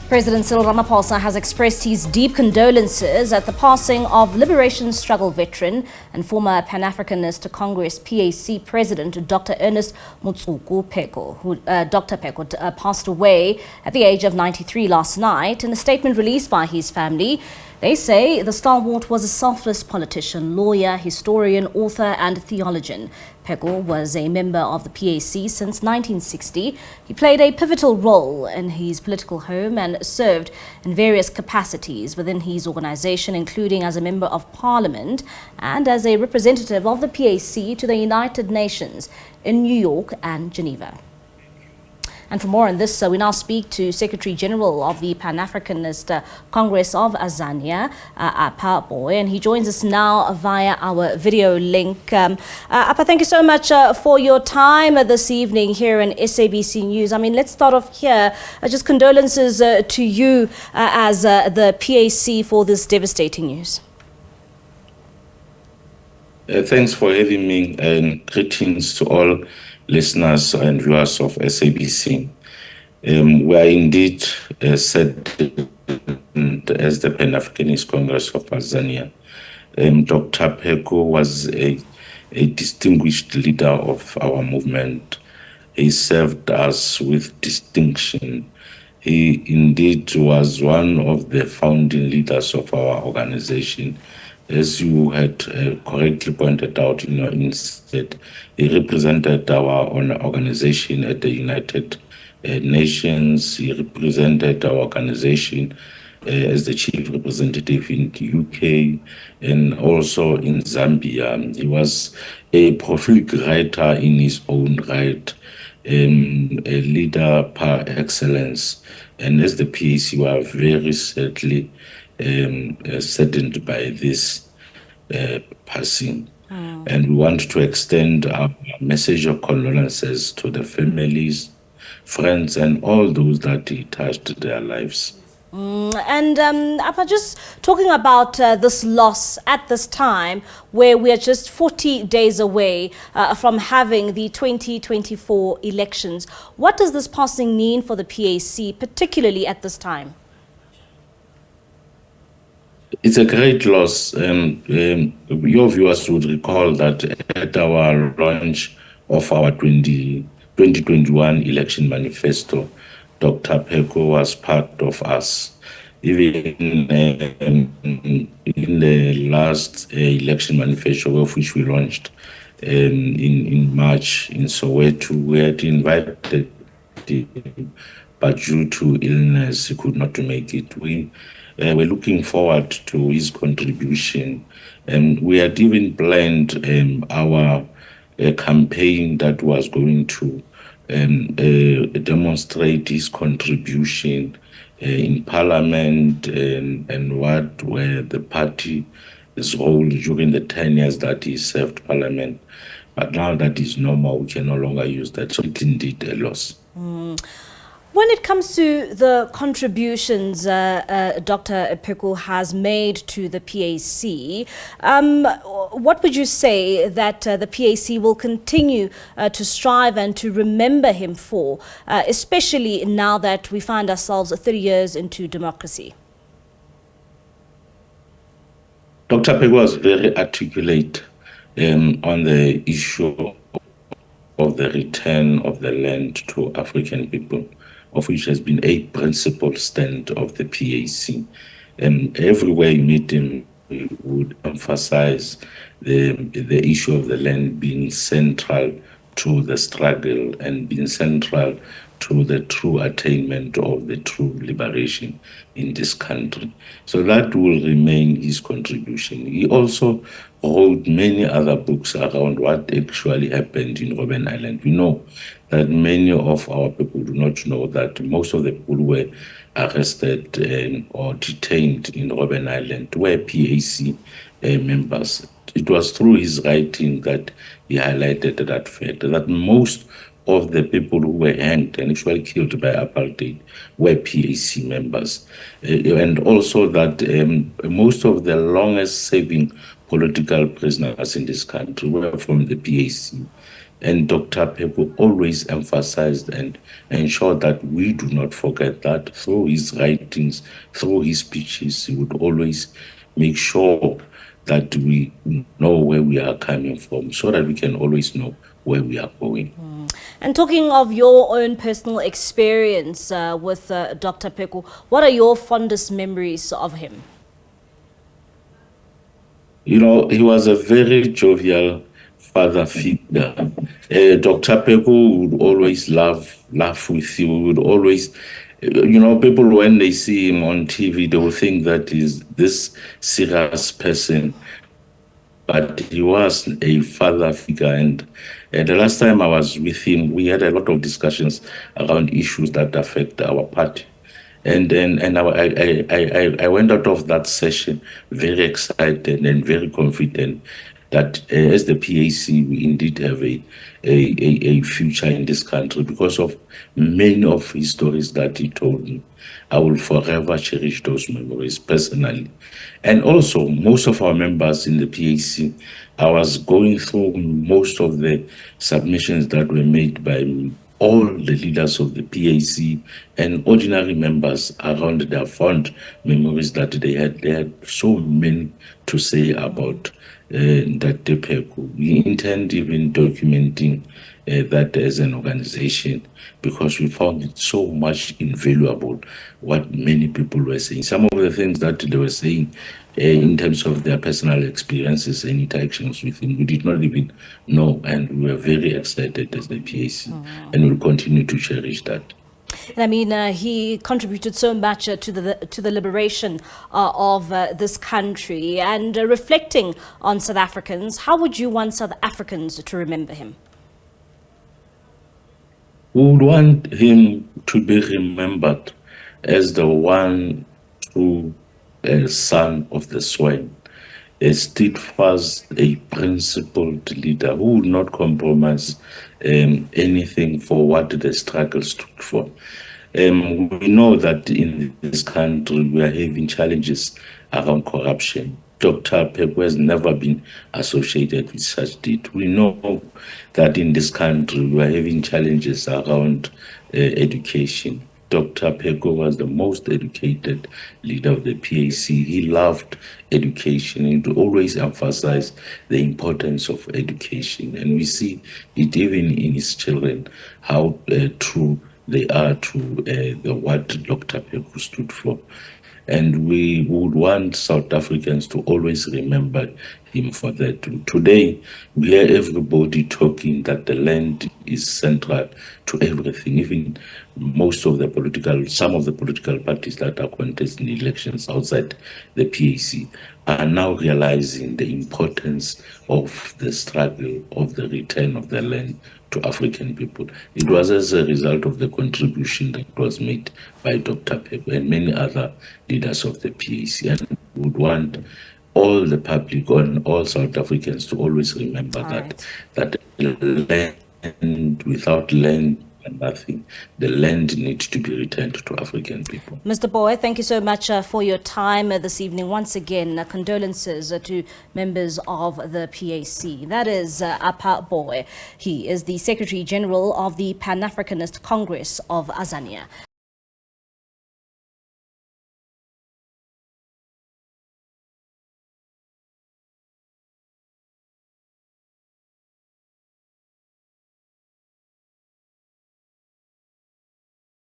President Cyril Ramaphosa has expressed his deep condolences at the passing of liberation struggle veteran and former Pan-Africanist Congress PAC President Dr Motsoko Pheko, Dr Pheko passed away at the age of 93 last night. In a statement released by his family, they say the stalwart was a selfless politician, lawyer, historian, author and theologian. Pheko was a member of the PAC since 1960. He played a pivotal role in his political home and served in various capacities within his organization, including as a member of parliament and as a representative of the PAC to the United Nations in New York and Geneva. And for more on this, we now speak to Secretary General of the Pan-Africanist Congress of Azania, Pooe, and he joins us now via our video link. Appa, thank you so much for your time this evening here in SABC News. I mean, let's start off here. Just condolences to you as the PAC for this devastating news. Thanks for having me, and greetings to all listeners and viewers of SABC. We are indeed saddened as the Pan-Africanist Congress of Azania. Dr Pheko was a distinguished leader of our movement. He served us with distinction. He indeed was one of the founding leaders of our organization. As you had correctly pointed out in your insight, he represented our own organization at the United Nations. He represented our organization as the chief representative in the UK and also in Zambia. He was a prolific writer in his own right, a leader par excellence. And as the PAC, we are very sadly saddened by this passing. And we want to extend our message of condolences to the families, friends, and all those that he touched their lives. Appa, just talking about this loss at this time where we are just 40 days away from having the 2024 elections, what does this passing mean for the PAC, particularly at this time? It's a great loss. Your viewers would recall that at our launch of our 2021 election manifesto, Dr Pheko was part of us. Even in the last election manifesto, of which we launched in March in Soweto, we had invited him, but due to illness, he could not make it. We're looking forward to his contribution. We had even planned our campaign that was going to demonstrate his contribution in Parliament and what were the party's role during the 10 years that he served Parliament. But now that is no more, we can no longer use that. So it's indeed a loss. When it comes to the contributions Dr Pheko has made to the PAC, what would you say that the PAC will continue to strive and to remember him for, especially now that we find ourselves 30 years into democracy? Dr Pheko was very articulate on the issue of the return of the land to African people, of which has been a principal stand of the PAC. Everywhere you meet him, he would emphasize the issue of the land being central to the struggle and being central to the true attainment of the true liberation in this country. So that will remain his contribution. He also wrote many other books around what actually happened in Robben Island. We know that many of our people do not know that most of the people who were arrested or detained in Robben Island were PAC members. It was through his writing that he highlighted that fact, that most of the people who were hanged and actually killed by apartheid were PAC members. And also that most of the longest serving political prisoners in this country were from the PAC. And Dr. Pheko always emphasized and ensured that we do not forget that. Through his writings, through his speeches, he would always make sure that we know where we are coming from so that we can always know where we are going. And talking of your own personal experience with Dr. Pheko, what are your fondest memories of him? You know, he was a very jovial father figure. Dr. Pheko would always laugh with you. Would always, you know, people when they see him on TV, they will think that he's this serious person. But he was a father figure. And the last time I was with him, we had a lot of discussions around issues that affect our party. And I went out of that session very excited and very confident that as the PAC, we indeed have a future in this country because of many of his stories that he told me. I will forever cherish those memories personally. And also, most of our members in the PAC, I was going through most of the submissions that were made by all the leaders of the PAC and ordinary members around their fond memories that they had. They had so many to say about Dr. Pheko. We intend even documenting that as an organization because we found it so much invaluable what many people were saying. Some of the things that they were saying in terms of their personal experiences and interactions with him, we did not even know, and we were very excited as the PAC, and we'll continue to cherish that. And I mean, he contributed so much to the liberation of this country. And reflecting on South Africans, how would you want South Africans to remember him? We would want him to be remembered as the one true son of the soil, a steadfast, a principled leader who would not compromise anything for what the struggle stood for. We know that in this country we are having challenges around corruption. Dr. Pheko has never been associated with such deed. We know that in this country we are having challenges around education. Dr. Pheko was the most educated leader of the PAC. He loved education and to always emphasize the importance of education. And we see it even in his children, how true they are to what Dr. Pheko stood for. And we would want South Africans to always remember him for that. Today, we hear everybody talking that the land is central to everything. Even some of the political parties that are contesting elections outside the PAC are now realizing the importance of the struggle of the return of the land to African people. It was as a result of the contribution that was made by Dr. Pheko and many other leaders of the PAC, and would want all the public and all South Africans to always remember that land without land and nothing, the land needs to be returned to African people. Mr. Pooe, thank you so much for your time this evening. Once again, condolences to members of the PAC. That is Pooe. He is the Secretary General of the Pan-Africanist Congress of Azania.